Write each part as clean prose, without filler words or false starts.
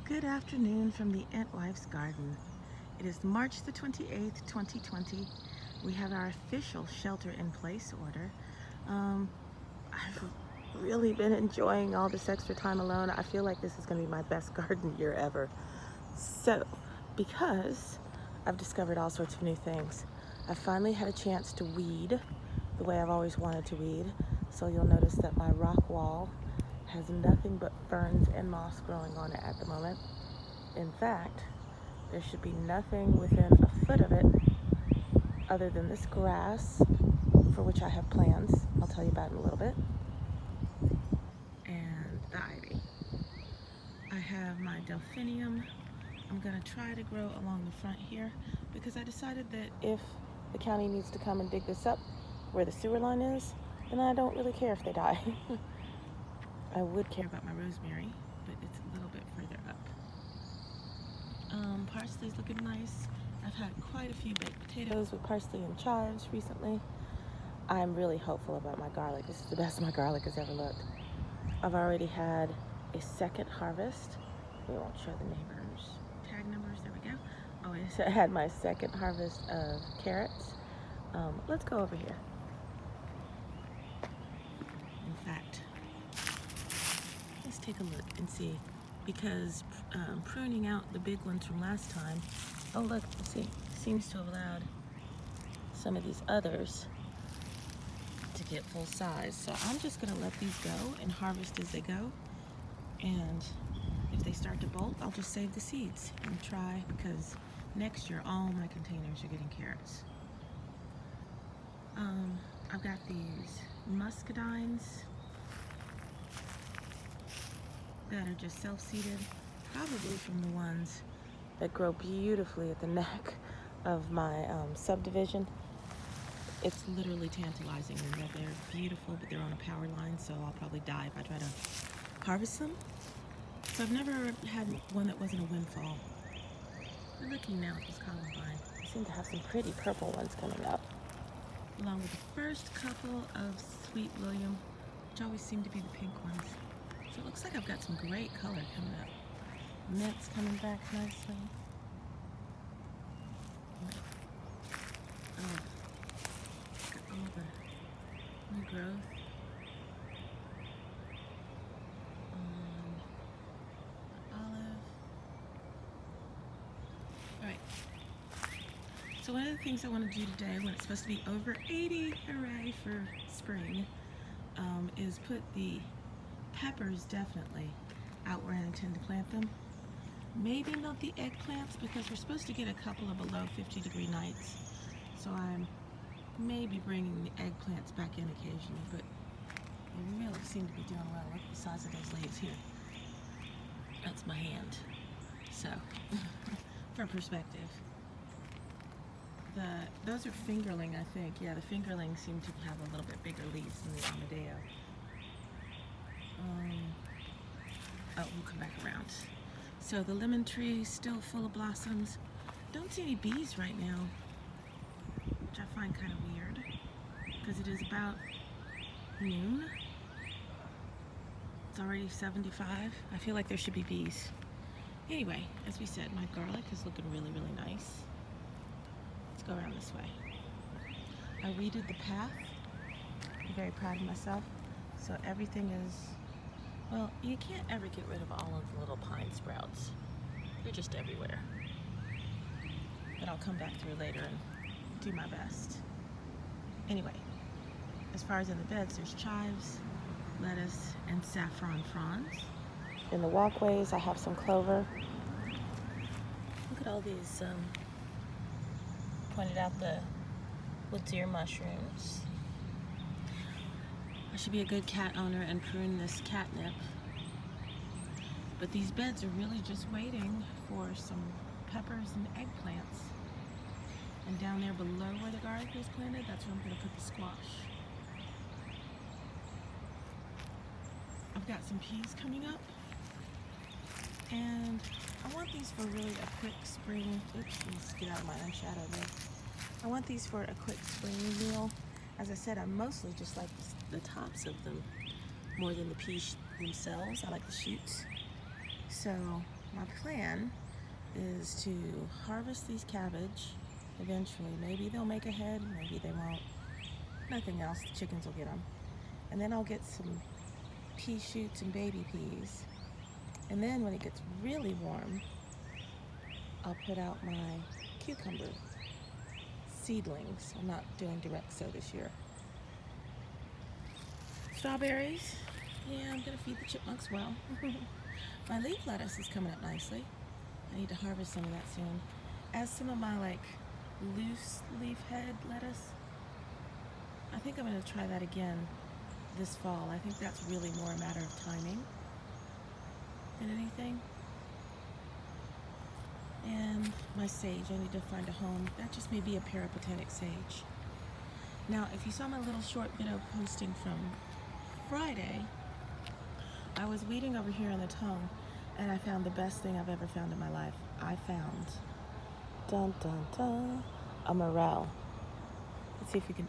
Good afternoon from the Ant Wife's Garden. It is March the 28th, 2020. We have our official shelter-in-place order. I've really been enjoying all this extra time alone. I feel like this is going to be my best garden year ever. So, because I've discovered all sorts of new things, I finally had a chance to weed the way I've always wanted to weed. So you'll notice that my rock wall has nothing but ferns and moss growing on it at the moment. In fact, there should be nothing within a foot of it other than this grass, for which I have plans I'll tell you about in a little bit, and the ivy. I have my delphinium. I'm going to try to grow along the front here because I decided that if the county needs to come and dig this up where the sewer line is, then I don't really care if they die. I would care about my rosemary, but it's a little bit further up. Parsley's looking nice. I've had quite a few baked potatoes with parsley and chives recently. I'm really hopeful about my garlic. This is the best my garlic has ever looked. I've already had a second harvest. We won't show the neighbors' tag numbers. There we go. Oh, I had my second harvest of carrots. Let's go over here. In fact, let's take a look and see, because pruning out the big ones from last time, oh look, let's see, seems to have allowed some of these others to get full size. So I'm just gonna let these go and harvest as they go. And if they start to bolt, I'll just save the seeds and try, because next year all my containers are getting carrots. I've got these muscadines that are just self-seeded, probably from the ones that grow beautifully at the neck of my subdivision. It's literally tantalizing, and they're beautiful, but they're on a power line, so I'll probably die if I try to harvest them. So I've never had one that wasn't a windfall. We're looking now at this columbine. I seem to have some pretty purple ones coming up, along with the first couple of Sweet William, which always seem to be the pink ones. So it looks like I've got some great color coming up. Mint's coming back nicely. Oh, look at all the new growth. The olive. Alright. So one of the things I want to do today, when it's supposed to be over 80, hooray for spring, is put the peppers definitely out where I intend to plant them. Maybe not the eggplants, because we're supposed to get a couple of below 50-degree nights. So I'm maybe bringing the eggplants back in occasionally, but they really seem to be doing well. Look at the size of those leaves here. That's my hand. So, for perspective. Those are fingerling, I think. Yeah, the fingerlings seem to have a little bit bigger leaves than the Amadeo. Oh, we'll come back around. So the lemon tree is still full of blossoms. Don't see any bees right now, which I find kind of weird, because it is about noon. It's already 75. I feel like there should be bees. Anyway, as we said, my garlic is looking really, really nice. Let's go around this way. I weeded the path. I'm very proud of myself. So everything is, well, you can't ever get rid of all of the little pine sprouts. They're just everywhere. But I'll come back through later and do my best. Anyway, as far as in the beds, there's chives, lettuce, and saffron fronds. In the walkways, I have some clover. Look at all these, pointed out the wood's ear mushrooms. I should be a good cat owner and prune this catnip. But these beds are really just waiting for some peppers and eggplants. And down there below where the garlic is planted, that's where I'm going to put the squash. I've got some peas coming up. And I want these for really a quick spring. Oops, let's get out of my unshadow there. I want these for a quick spring meal. As I said, I mostly just like the tops of them more than the peas themselves. I like the shoots. So my plan is to harvest these cabbage eventually. Maybe they'll make a head, maybe they won't. Nothing else, the chickens will get them. And then I'll get some pea shoots and baby peas. And then when it gets really warm, I'll put out my cucumber seedlings. I'm not doing direct sow this year. Strawberries, yeah, I'm gonna feed the chipmunks well. My leaf lettuce is coming up nicely. I need to harvest some of that soon. As some of my like loose leaf head lettuce, I think I'm gonna try that again this fall. I think that's really more a matter of timing than anything. And my sage, I need to find a home. That just may be a peripatetic sage. Now, if you saw my little short video posting from Friday, I was weeding over here in the tongue and I found the best thing I've ever found in my life. I found, dun dun dun, a morel. Let's see if we can,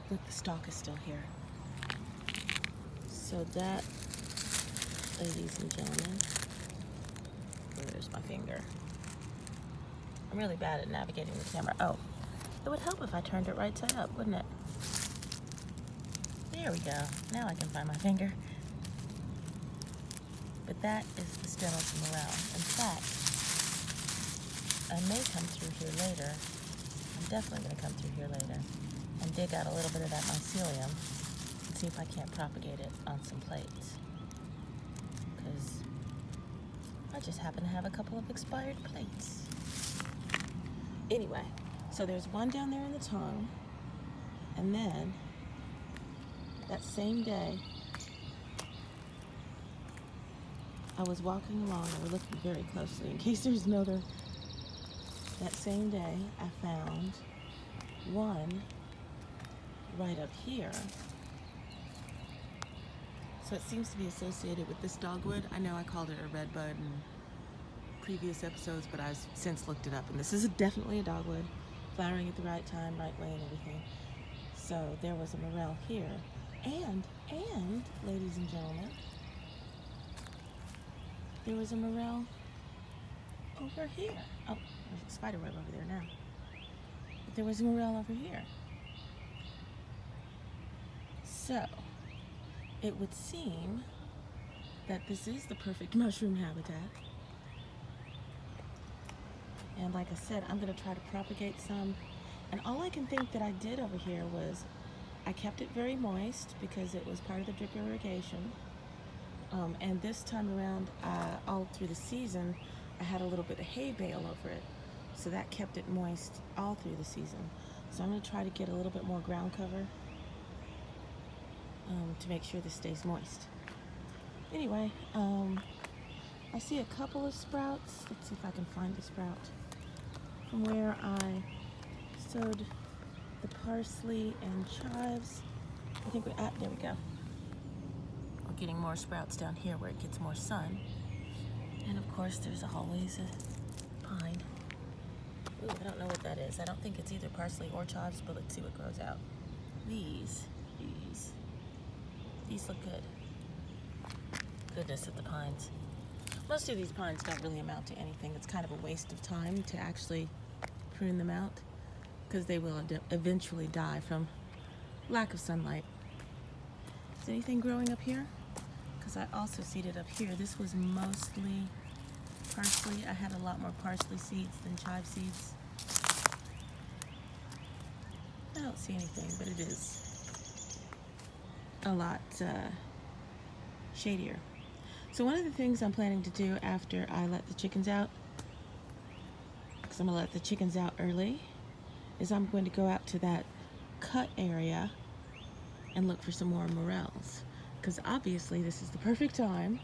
look, the stalk is still here. So that, ladies and gentlemen, there's my finger. I'm really bad at navigating the camera. Oh, it would help if I turned it right side up, wouldn't it? There we go. Now I can find my finger. But that is the stem of the morel. In fact, I may come through here later. I'm definitely going to come through here later and dig out a little bit of that mycelium and see if I can't propagate it on some plates. Because I just happen to have a couple of expired plates. Anyway, so there's one down there in the tongue, and then that same day, I was walking along and we're looking very closely in case there's another. That same day, I found one right up here. So it seems to be associated with this dogwood. I know I called it a redbud in previous episodes, but I've since looked it up, and this is definitely a dogwood, flowering at the right time, right way, and everything. So there was a morel here, and ladies and gentlemen, there was a morel over here. Oh, there's a spider web over there now. But there was a morel over here. So it would seem that this is the perfect mushroom habitat. And like I said, I'm going to try to propagate some. And all I can think that I did over here was I kept it very moist because it was part of the drip irrigation. And this time around, all through the season, I had a little bit of hay bale over it. So that kept it moist all through the season. So I'm going to try to get a little bit more ground cover to make sure this stays moist. Anyway, I see a couple of sprouts. Let's see if I can find a sprout from where I sowed the parsley and chives. I think we're at, there we go. We're getting more sprouts down here where it gets more sun. And of course there's always a pine. Ooh, I don't know what that is. I don't think it's either parsley or chives, but let's see what grows out. These look good. Goodness of the pines. Most of these pines don't really amount to anything. It's kind of a waste of time to actually prune them out because they will eventually die from lack of sunlight. Is anything growing up here? Because I also seeded up here. This was mostly parsley. I had a lot more parsley seeds than chive seeds. I don't see anything, but it is a lot shadier. So one of the things I'm planning to do after I let the chickens out, because I'm going to let the chickens out early, is I'm going to go out to that cut area and look for some more morels. Because obviously this is the perfect time.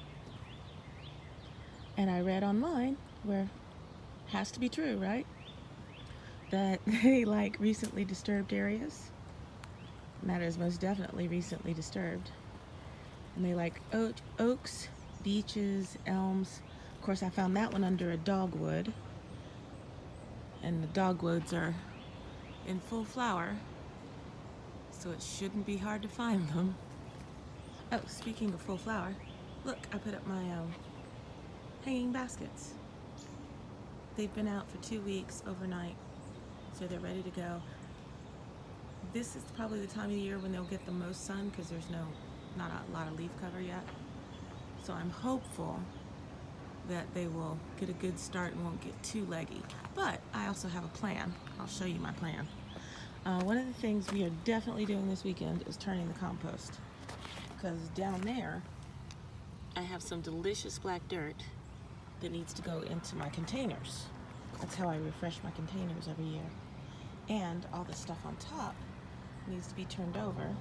And I read online, where it has to be true, right? That they like recently disturbed areas. And that is most definitely recently disturbed. And they like oaks, beeches, elms. Of course, I found that one under a dogwood. And the dogwoods are in full flower, so it shouldn't be hard to find them. Oh, speaking of full flower, look, I put up my hanging baskets. They've been out for 2 weeks overnight, so they're ready to go. This is probably the time of the year when they'll get the most sun because there's not a lot of leaf cover yet. So I'm hopeful that they will get a good start and won't get too leggy. But I also have a plan. I'll show you my plan. One of the things we are definitely doing this weekend is turning the compost, because down there I have some delicious black dirt that needs to go into my containers. That's how I refresh my containers every year. And all the stuff on top needs to be turned over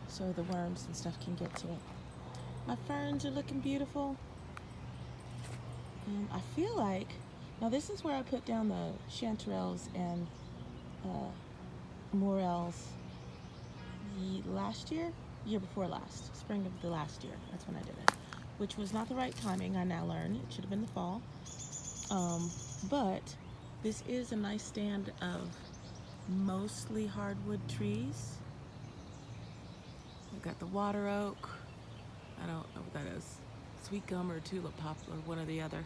so the worms and stuff can get to it. My ferns are looking beautiful. I feel like, now this is where I put down the chanterelles and morels last year, year before last, spring of the last year. That's when I did it, which was not the right timing. I now learn it should have been the fall. But this is a nice stand of mostly hardwood trees. We've got the water oak. I don't know what that is. Sweet gum or tulip poplar, one or the other.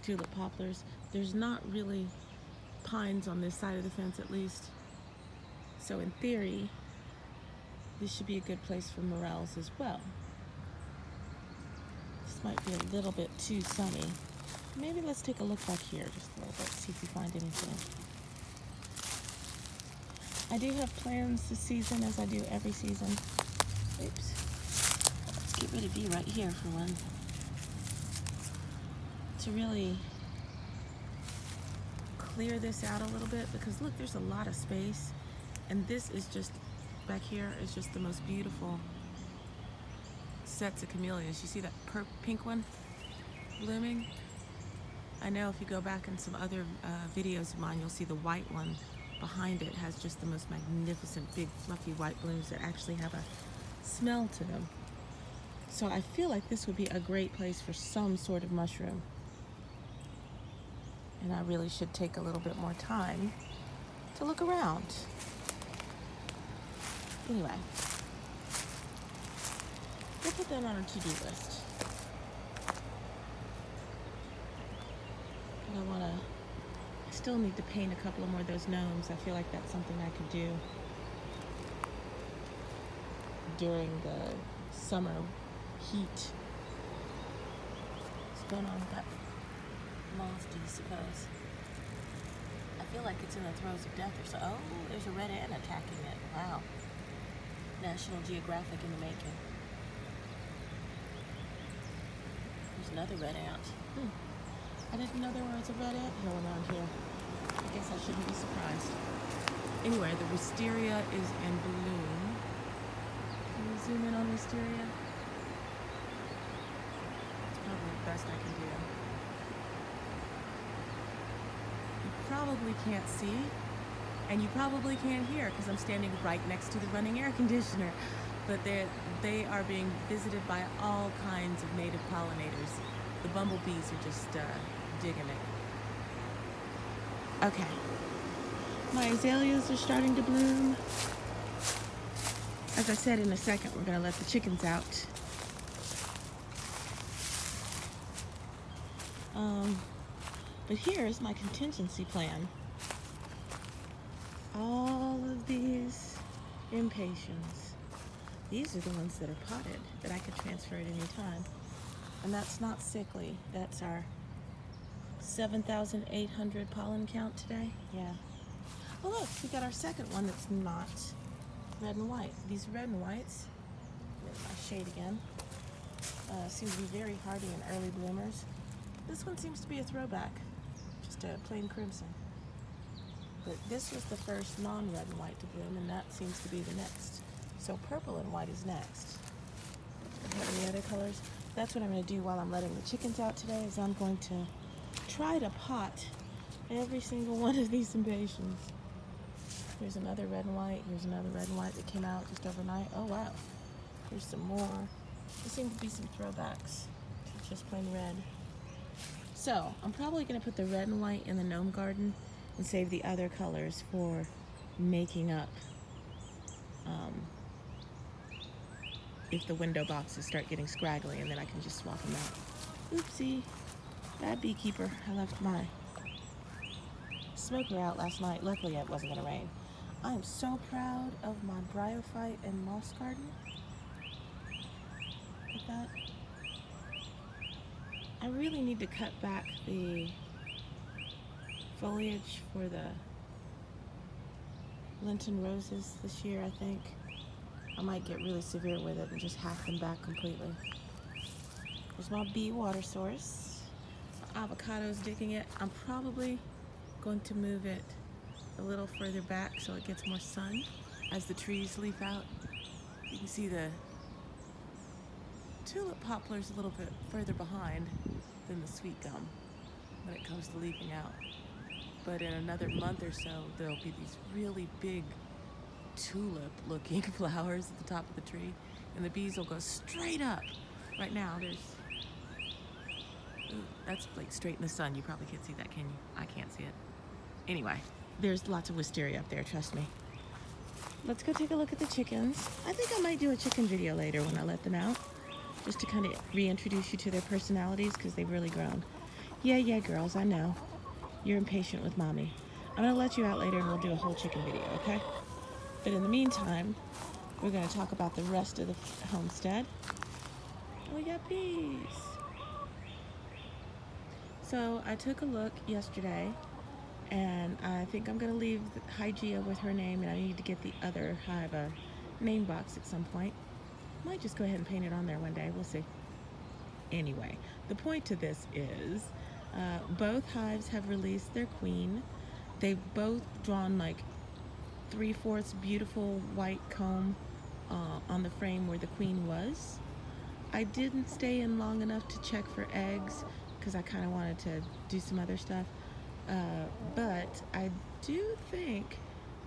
Tulip poplars. There's not really pines on this side of the fence, at least. So in theory, this should be a good place for morels as well. This might be a little bit too sunny. Maybe let's take a look back here just a little bit, see if we find anything. I do have plans this season, as I do every season. Oops. Let's get rid of you right here for one. To really clear this out a little bit, because look, there's a lot of space. And this is just, back here is just the most beautiful sets of camellias. You see that pink one blooming? I know if you go back in some other videos of mine, you'll see the white one behind it has just the most magnificent big fluffy white blooms that actually have a smell to them. So I feel like this would be a great place for some sort of mushroom. And I really should take a little bit more time to look around. Anyway, we'll put that on our to-do list. And I still need to paint a couple of more of those gnomes. I feel like that's something I could do during the summer heat. What's going on with that moth, do you suppose? I feel like it's in the throes of death or so. Oh, there's a red ant attacking it. Wow. National Geographic in the making. There's another red ant. I didn't know there was a red ant hill around here. I guess I shouldn't be surprised. Anyway, the wisteria is in bloom. Can you zoom in on wisteria? It's probably the best I can do. You probably can't see, and you probably can't hear because I'm standing right next to the running air conditioner. But they are being visited by all kinds of native pollinators. The bumblebees are just digging it. Okay, my azaleas are starting to bloom. As I said, in a second we're going to let the chickens out. But here is my contingency plan. All of these impatiens. These are the ones that are potted that I could transfer at any time. And that's not sickly. That's our 7,800 pollen count today. Yeah. Oh look, we got our second one that's not red and white. These red and whites, my shade again, seem to be very hardy and early bloomers. This one seems to be a throwback, just a plain crimson. But this was the first non-red and white to bloom, and that seems to be the next. So purple and white is next. Do you have any other colors? That's what I'm going to do while I'm letting the chickens out today, is I'm going to try to pot every single one of these impatiens. Here's another red and white. Here's another red and white that came out just overnight. Oh wow. Here's some more. There seem to be some throwbacks to just plain red. So I'm probably going to put the red and white in the gnome garden and save the other colors for making up if the window boxes start getting scraggly, and then I can just swap them out. Oopsie. Bad beekeeper. I left my smoker out last night. Luckily, it wasn't going to rain. I am so proud of my bryophyte and moss garden. Look at that. I really need to cut back the foliage for the Lenten roses this year, I think. I might get really severe with it and just hack them back completely. There's my bee water source. Avocado's digging it. I'm probably going to move it a little further back so it gets more sun as the trees leaf out. You can see the tulip poplar's a little bit further behind than the sweet gum when it comes to leafing out. But in another month or so, there'll be these really big tulip-looking flowers at the top of the tree, and the bees will go straight up. Right now, that's like straight in the sun. You probably can't see that, can you? I can't see it. Anyway, there's lots of wisteria up there, trust me. Let's go take a look at the chickens. I think I might do a chicken video later when I let them out, just to kind of reintroduce you to their personalities, because they've really grown. Yeah, girls, I know. You're impatient with mommy. I'm gonna let you out later and we'll do a whole chicken video, okay? But in the meantime, we're gonna talk about the rest of the homestead. Oh, we got bees. So I took a look yesterday, and I think I'm gonna leave Hygeia with her name, and I need to get the other hive a name box at some point. Might just go ahead and paint it on there one day, we'll see. Anyway, the point to this is, both hives have released their queen. They've both drawn like 3/4 beautiful white comb on the frame where the queen was. I didn't stay in long enough to check for eggs because I kind of wanted to do some other stuff. But I do think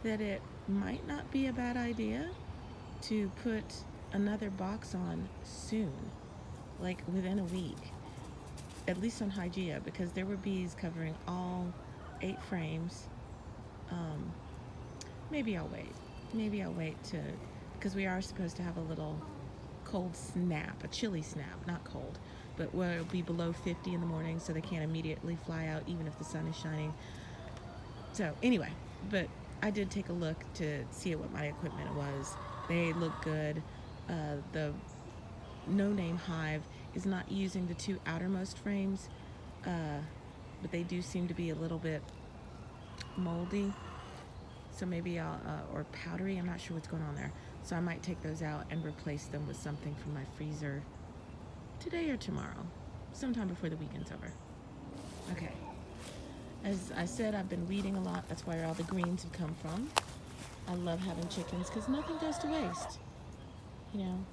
that it might not be a bad idea to put another box on soon, like within a week. At least on Hygeia, because there were bees covering all 8 frames. Maybe I'll wait. Maybe I'll wait because we are supposed to have a little cold snap, a chilly snap, not cold, but where it'll be below 50 in the morning, so they can't immediately fly out even if the sun is shining. So anyway, but I did take a look to see what my equipment was. They look good. The no-name hive is not using the 2 outermost frames, but they do seem to be a little bit moldy, so maybe I'll, or powdery, I'm not sure what's going on there. So I might take those out and replace them with something from my freezer today or tomorrow, sometime before the weekend's over. Okay, as I said, I've been weeding a lot. That's where all the greens have come from. I love having chickens because nothing goes to waste, you know.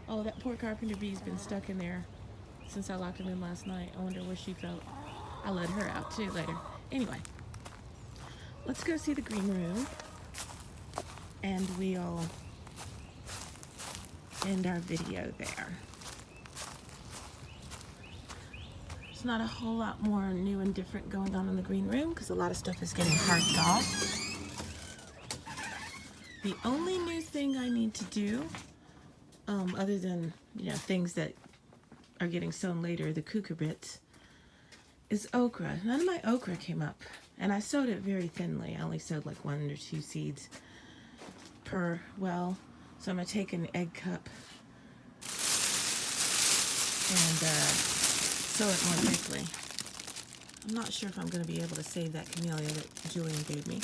Oh, that poor carpenter bee's been stuck in there since I locked him in last night. I wonder where she felt. I'll let her out too later. Anyway, let's go see the green room, and we'll end our video there. There's not a whole lot more new and different going on in the green room because a lot of stuff is getting carved off. The only new thing I need to do, other than, you know, things that are getting sown later, the cucurbits, is okra. None of my okra came up, and I sowed it very thinly. I only sowed like 1 or 2 seeds per well, so I'm gonna take an egg cup and sow it more thickly. I'm not sure if I'm gonna be able to save that camellia that Julian gave me,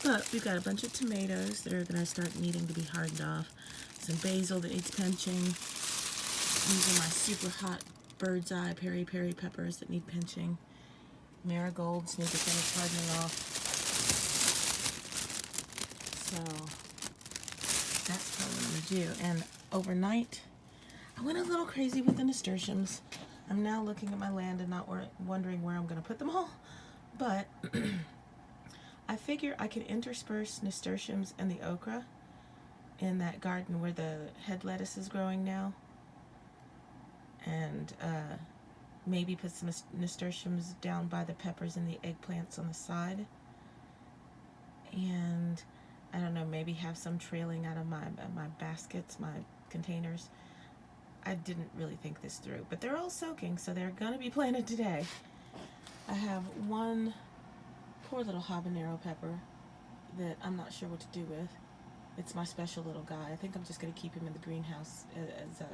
but we've got a bunch of tomatoes that are gonna start needing to be hardened off. Some basil that needs pinching. These are my super hot bird's eye peri peppers that need pinching. Marigolds need to finish hardening off. So that's probably what I'm gonna do. And overnight, I went a little crazy with the nasturtiums. I'm now looking at my land and not wondering where I'm gonna put them all. But I figure I could intersperse nasturtiums and the okra in that garden where the head lettuce is growing now, and maybe put some nasturtiums down by the peppers and the eggplants on the side, and I don't know, maybe have some trailing out of my baskets, my containers. I didn't really think this through, but they're all soaking, so they're gonna be planted today. I have 1 Poor little habanero pepper that I'm not sure what to do with. It's my special little guy. I think I'm just going to keep him in the greenhouse as a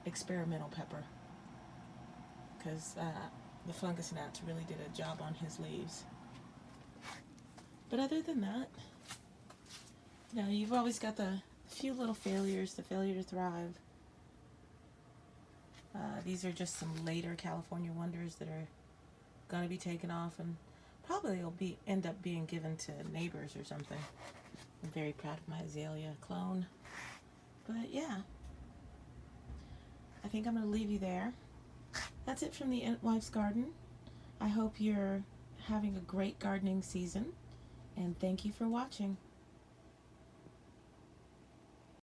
experimental pepper, because the fungus gnats really did a job on his leaves. But other than that, you know, you've always got the few little failures, the failure to thrive. These are just some later California wonders that are going to be taken off, and probably will end up being given to neighbors or something. I'm very proud of my azalea clone. But yeah, I think I'm going to leave you there. That's it from the Wife's Garden. I hope you're having a great gardening season, and thank you for watching.